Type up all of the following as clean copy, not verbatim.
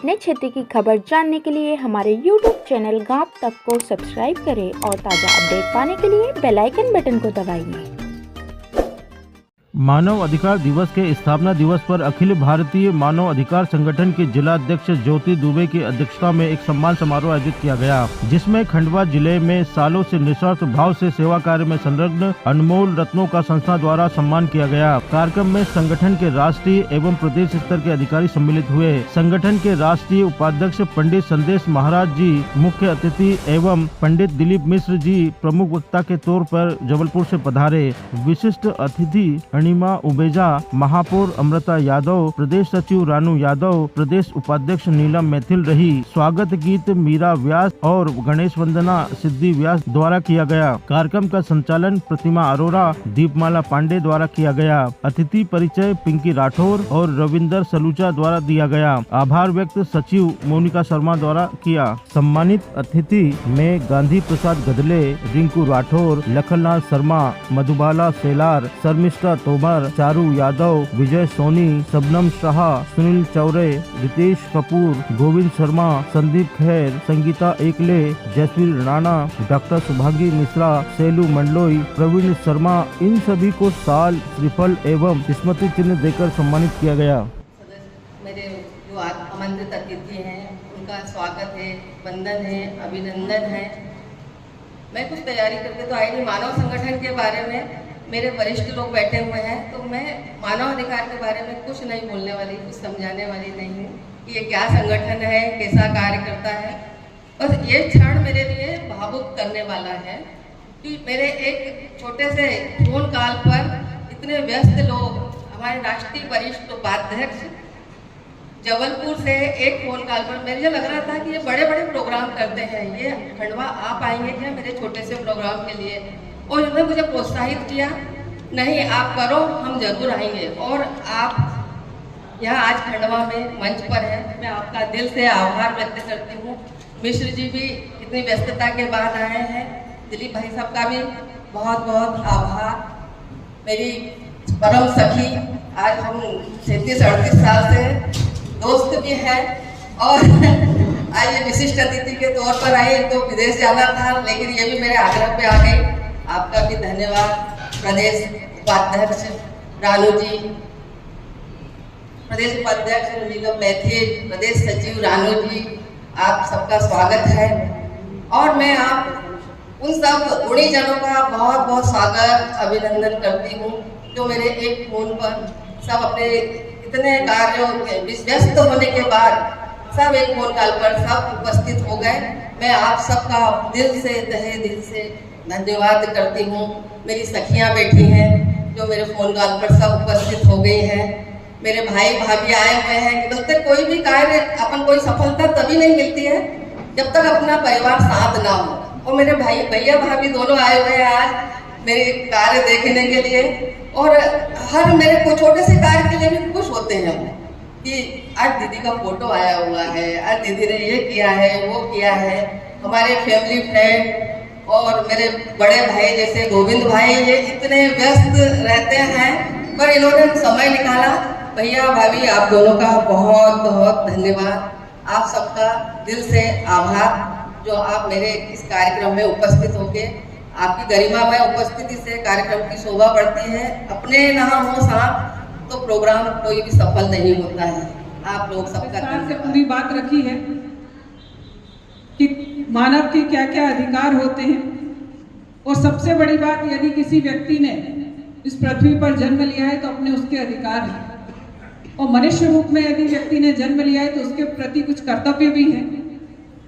अपने क्षेत्र की खबर जानने के लिए हमारे YouTube चैनल गांव तक को सब्सक्राइब करें और ताज़ा अपडेट पाने के लिए बेल आइकन बटन को दबाइए। मानव अधिकार दिवस के स्थापना दिवस पर अखिल भारतीय मानव अधिकार संगठन के जिला अध्यक्ष ज्योति दुबे की अध्यक्षता में एक सम्मान समारोह आयोजित किया गया, जिसमें खंडवा जिले में सालों से निस्वार्थ भाव से सेवा कार्य में संलग्न अनमोल रत्नों का संस्था द्वारा सम्मान किया गया। कार्यक्रम में संगठन के राष्ट्रीय एवं प्रदेश स्तर के अधिकारी सम्मिलित हुए। संगठन के राष्ट्रीय उपाध्यक्ष पंडित संदेश महाराज जी मुख्य अतिथि एवं पंडित दिलीप मिश्र जी प्रमुख वक्ता के तौर पर जबलपुर से पधारे। विशिष्ट अतिथि अनिमा उबेजा, महापौर अमृता यादव, प्रदेश सचिव रानू यादव, प्रदेश उपाध्यक्ष नीलम मैथिल रही। स्वागत गीत मीरा व्यास और गणेश वंदना सिद्धि व्यास द्वारा किया गया। कार्यक्रम का संचालन प्रतिमा अरोरा, दीपमाला पांडे द्वारा किया गया। अतिथि परिचय पिंकी राठौर और रविंदर सलूचा द्वारा दिया गया। आभार व्यक्त सचिव मोनिका शर्मा द्वारा किया। सम्मानित अतिथि में गांधी प्रसाद गदले, रिंकू राठौर, लखनलाल शर्मा, मधुबाला सेलार, शर्मिष्ठा तोमर, चारू यादव, विजय सोनी, शबनम शाह, सुनील चौरे, रितेश कपूर, गोविंद शर्मा, संदीप खैर, संगीता एकले, जसवीर राणा, डॉक्टर सुभागी मिश्रा, सेलू मंडलोई, प्रवीण शर्मा, इन सभी को साल, श्रीफल एवं स्मृति चिन्ह देकर सम्मानित किया गया। मेरे जो आमंत्रित अतिथि हैं उनका स्वागत है, वंदन है, अभिनंदन है। मैं कुछ तैयारी करके तो आई नहीं। मानव संगठन के बारे में मेरे वरिष्ठ लोग बैठे हुए हैं, तो मैं मानव अधिकार के बारे में कुछ नहीं बोलने वाली, कुछ समझाने वाली नहीं हूँ कि ये क्या संगठन है, कैसा कार्य करता है। बस ये क्षण मेरे लिए भावुक करने वाला है कि मेरे एक छोटे से फोन कॉल पर इतने व्यस्त लोग, हमारे राष्ट्रीय वरिष्ठ उपाध्यक्ष जबलपुर से एक फोन कॉल पर मुझे लग रहा था कि ये बड़े बड़े प्रोग्राम करते हैं, ये खंडवा आ पाएंगे क्या मेरे छोटे से प्रोग्राम के लिए। और उन्होंने मुझे प्रोत्साहित किया, नहीं आप करो, हम जरूर आएंगे। और आप यहाँ आज खंडवा में मंच पर हैं, मैं आपका दिल से आभार व्यक्त करती हूँ। मिश्र जी भी इतनी व्यस्तता के बाद आए हैं, दिलीप भाई साहब का भी बहुत बहुत आभार। मेरी परम सखी, आज हम 37-38 साल से दोस्त भी हैं और आज ये विशिष्ट अतिथि के तौर पर आई, तो विदेश जाना था लेकिन ये भी मेरे आग्रह पे आ गई। आपका भी धन्यवाद। प्रदेश उपाध्यक्ष रानू जी, प्रदेश उपाध्यक्ष नीलम मैथिल, प्रदेश सचिव रानू जी, आप सबका स्वागत है। और मैं आप उन सब गुणीजनों का बहुत बहुत स्वागत अभिनंदन करती हूँ जो मेरे एक फोन पर सब अपने इतने कार्यों व्यस्त होने के बाद सब एक फोन कॉल पर सब उपस्थित हो गए। मैं आप सबका दिल से तहे दिल से धन्यवाद करती हूँ। मेरी सखियाँ बैठी हैं जो मेरे फोन कॉल पर सब उपस्थित हो गई हैं। मेरे भाई भाभी आए हुए हैं कि बोलते कोई भी कार्य अपन कोई सफलता तभी नहीं मिलती है जब तक अपना परिवार साथ ना हो। और मेरे भाई भैया भाभी दोनों आए हुए हैं आज मेरे कार्य देखने के लिए, और हर मेरे को छोटे से कार्य के लिए भी खुश होते हैं कि आज दीदी का फोटो आया हुआ है, आज दीदी ने ये किया है, वो किया है। हमारे फैमिली फ्रेंड और मेरे बड़े भाई जैसे गोविंद भाई, ये इतने व्यस्त रहते हैं पर इन्होंने समय निकाला। भैया भाभी आप दोनों का बहुत बहुत धन्यवाद। आप सबका दिल से आभार जो आप मेरे इस कार्यक्रम में उपस्थित होके, आपकी गरिमामय उपस्थिति से कार्यक्रम की शोभा बढ़ती है। अपने ना हो साथ तो प्रोग्राम कोई भी सफल नहीं होता है। आप लोग सबका से पूरी बात रखी है कि मानव के क्या क्या अधिकार होते हैं, और सबसे बड़ी बात, यदि किसी व्यक्ति ने इस पृथ्वी पर जन्म लिया है तो अपने उसके अधिकार हैं, और मनुष्य रूप में यदि व्यक्ति ने जन्म लिया है तो उसके प्रति कुछ कर्तव्य भी हैं।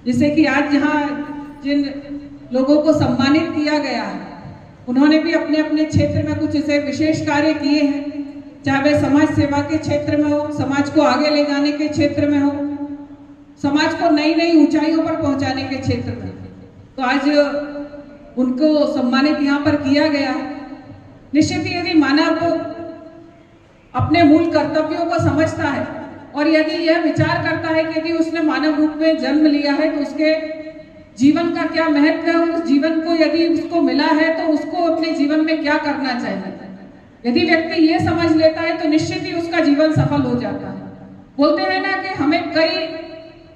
जैसे कि आज यहाँ जिन लोगों को सम्मानित किया गया है, उन्होंने भी अपने अपने क्षेत्र में कुछ ऐसे विशेष कार्य किए हैं, चाहे वे समाज सेवा के क्षेत्र में हो, समाज को आगे ले जाने के क्षेत्र में हो, समाज को नई नई ऊंचाइयों पर पहुंचाने के क्षेत्र में। तो आज उनको सम्मानित यहाँ पर किया गया है। निश्चित ही यदि मानव अपने मूल कर्तव्यों को समझता है और यदि यह विचार करता है कि यदि उसने मानव रूप में जन्म लिया है तो उसके जीवन का क्या महत्व है, उस जीवन को यदि उसको मिला है तो उसको अपने जीवन में क्या करना चाहिए, यदि व्यक्ति ये समझ लेता है तो निश्चित ही उसका जीवन सफल हो जाता है। बोलते हैं ना कि हमें कई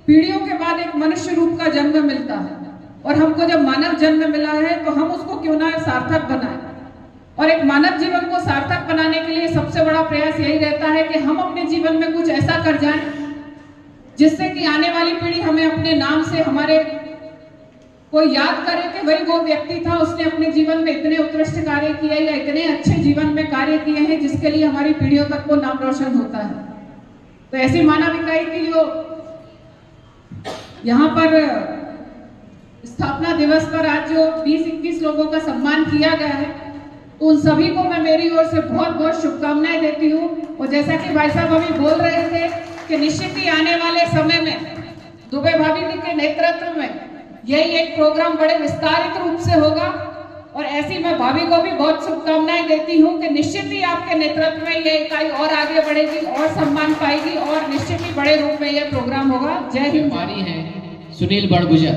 पीढ़ियों के बाद एक मनुष्य रूप का जन्म मिलता है, और हमको जब मानव जन्म मिला है तो हम उसको क्यों ना सार्थक बनाएं। और एक मानव जीवन को सार्थक बनाने के लिए सबसे बड़ा प्रयास यही रहता है कि हम अपने जीवन में कुछ ऐसा कर जाएं जिससे कि आने वाली पीढ़ी हमें अपने नाम से हमारे को याद करे कि भाई वो व्यक्ति था, उसने अपने जीवन में इतने उत्कृष्ट कार्य किए या इतने अच्छे जीवन में कार्य किए हैं जिसके लिए हमारी पीढ़ियों तक वो नाम रोशन होता है। तो ऐसी मानव इकाई की जो यहाँ पर स्थापना दिवस पर आज जो 20-21 लोगों का सम्मान किया गया है, तो उन सभी को मैं मेरी ओर से बहुत बहुत शुभकामनाएं देती हूँ। और जैसा कि भाई साहब अभी बोल रहे थे कि निश्चित ही आने वाले समय में दुबे भाभी जी के नेतृत्व में यही एक प्रोग्राम बड़े विस्तारित रूप से होगा, और ऐसी मैं भाभी को भी बहुत शुभकामनाएं देती हूँ कि निश्चित ही आपके नेतृत्व में ये इकाई और आगे बढ़ेगी और सम्मान पाएगी, और निश्चित ही बड़े रूप में ये प्रोग्राम होगा। जय हिंद। हमारी है सुनील बड़गुजर,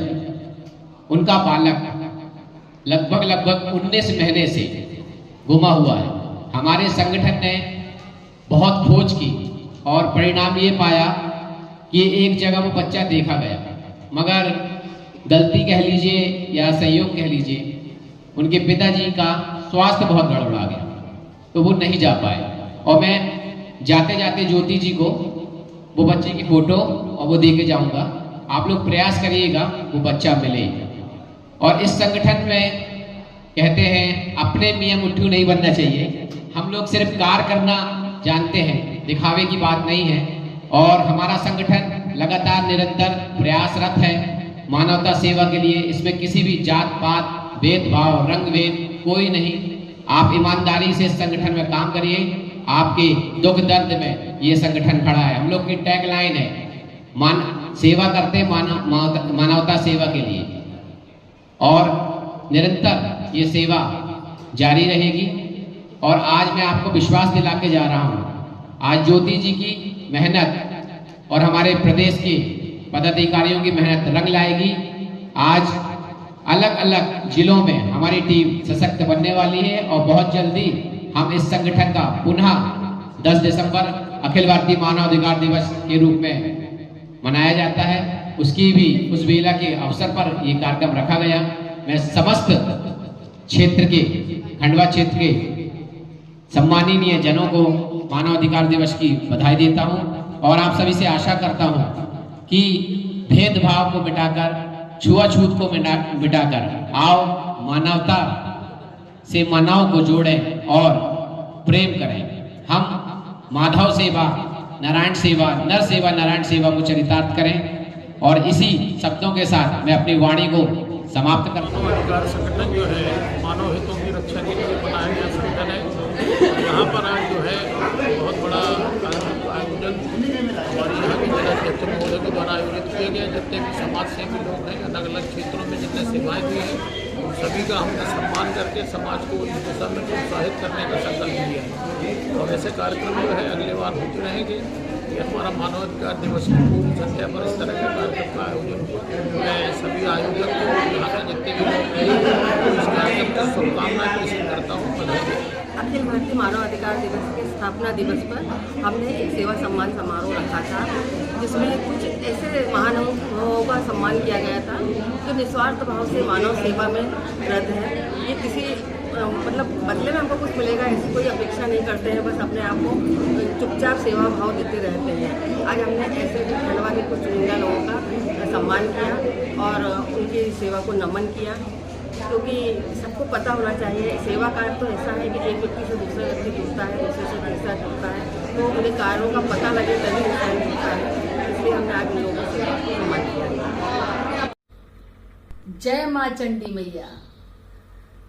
उनका बालक लगभग 19 महीने से गुमा हुआ है। हमारे संगठन ने बहुत खोज की और परिणाम ये पाया कि एक जगह वो बच्चा देखा गया, मगर गलती कह लीजिए या संयोग कह लीजिए, उनके पिताजी का स्वास्थ्य बहुत गड़बड़ा गया, तो वो नहीं जा पाए। और मैं जाते जाते ज्योति जी को वो बच्चे की फोटो और वो दे के जाऊँगा। आप लोग प्रयास करिएगा वो बच्चा मिले। और इस संगठन में कहते हैं अपने मियाँ मुट्ठू नहीं बनना चाहिए, हम लोग सिर्फ कार्य करना जानते हैं, दिखावे की बात नहीं है। और हमारा संगठन लगातार निरंतर प्रयासरत है मानवता सेवा के लिए। इसमें किसी भी जात पात भेदभाव रंग भेद कोई नहीं। आप ईमानदारी से इस संगठन में काम करिए, आपके दुख दर्द में ये संगठन खड़ा है। हम लोग की टैगलाइन है सेवा करते मानवता सेवा के लिए, और निरंतर ये सेवा जारी रहेगी। और आज मैं आपको विश्वास दिला के जा रहा हूँ, आज ज्योति जी की मेहनत और हमारे प्रदेश के पदाधिकारियों की मेहनत रंग लाएगी। आज अलग अलग जिलों में हमारी टीम सशक्त बनने वाली है, और बहुत जल्दी हम इस संगठन का पुनः 10 दिसंबर अखिल भारतीय मानव अधिकार दिवस के रूप में मनाया जाता है, उसकी भी उस बेला के अवसर पर ये कार्यक्रम रखा गया। मैं समस्त क्षेत्र के खंडवा क्षेत्र के सम्माननीय जनों को मानव अधिकार दिवस की बधाई देता हूं, और आप सभी से आशा करता हूं कि भेदभाव को मिटाकर, छुआछूत को मिटाकर आओ मानवता से मानव को जोड़ें और प्रेम करें। हम माधव सेवा नारायण सेवा, नर सेवा नारायण सेवा को चरितार्थ करें। और इसी शब्दों के साथ मैं अपनी वाणी को समाप्त करता हूँ। मानव अधिकार संगठन जो है मानव हितों की रक्षा के लिए बनाया गया संगठन है। यहाँ पर आज जो है बहुत बड़ा आयोजन हमारे यहाँ के जिलाध्यक्ष महोदय के द्वारा आयोजित किया गया। जितने भी समाज सेवी लोग हैं अलग अलग क्षेत्रों में जितने सेवाएं दी हैं, सभी का हमने सम्मान करके समाज को इस दिशा में प्रोत्साहित करने का संकल्प लिया है। और ऐसे कार्यक्रम जो है अगले बार होते रहेंगे। ये हमारा मानव अधिकार दिवस की पूर्ण संख्या पर इस तरह के कार्यक्रम का आयोजन मैं सभी आयोजक को, यहाँ के जितने भी लोग हैं, इस कार्यक्रम की शुभकामनाएं प्रेषित करता हूँ। अखिल भारतीय मानव अधिकार दिवस के स्थापना दिवस पर हमने एक सेवा सम्मान समारोह रखा था, जिसमें कुछ ऐसे महानुभावों का सम्मान किया गया था जो निस्वार्थ भाव से मानव सेवा में रत है। ये किसी मतलब बदले में हमको कुछ मिलेगा ऐसी कोई अपेक्षा नहीं करते हैं, बस अपने आप को चुपचाप सेवा भाव देते रहते हैं। आज हमने ऐसे खंडवा के कुछ चुनिंदा लोगों का सम्मान किया और उनकी सेवा को नमन किया, क्योंकि सबको पता होना चाहिए सेवा कार्य तो ऐसा है कि एक व्यक्ति से दूसरा व्यक्ति जुड़ता है, दूसरे से तीसरा जुड़ता है, तो उनके कार्यों का पता लगे तभी इंसान जुड़ता है। इसलिए हमने आज उन लोगों से सम्मान किया। जय माँ चंडी मैया।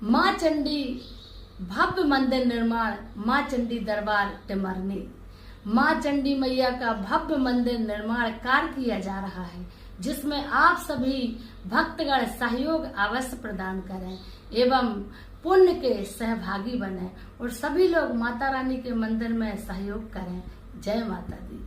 माँ चंडी भव्य मंदिर निर्माण, माँ चंडी दरबार टिमरनी। माँ चंडी मैया का भव्य मंदिर निर्माण कार्य किया जा रहा है, जिसमें आप सभी भक्तगण सहयोग अवश्य प्रदान करें एवं पुण्य के सहभागी बने और सभी लोग माता रानी के मंदिर में सहयोग करें। जय माता दी।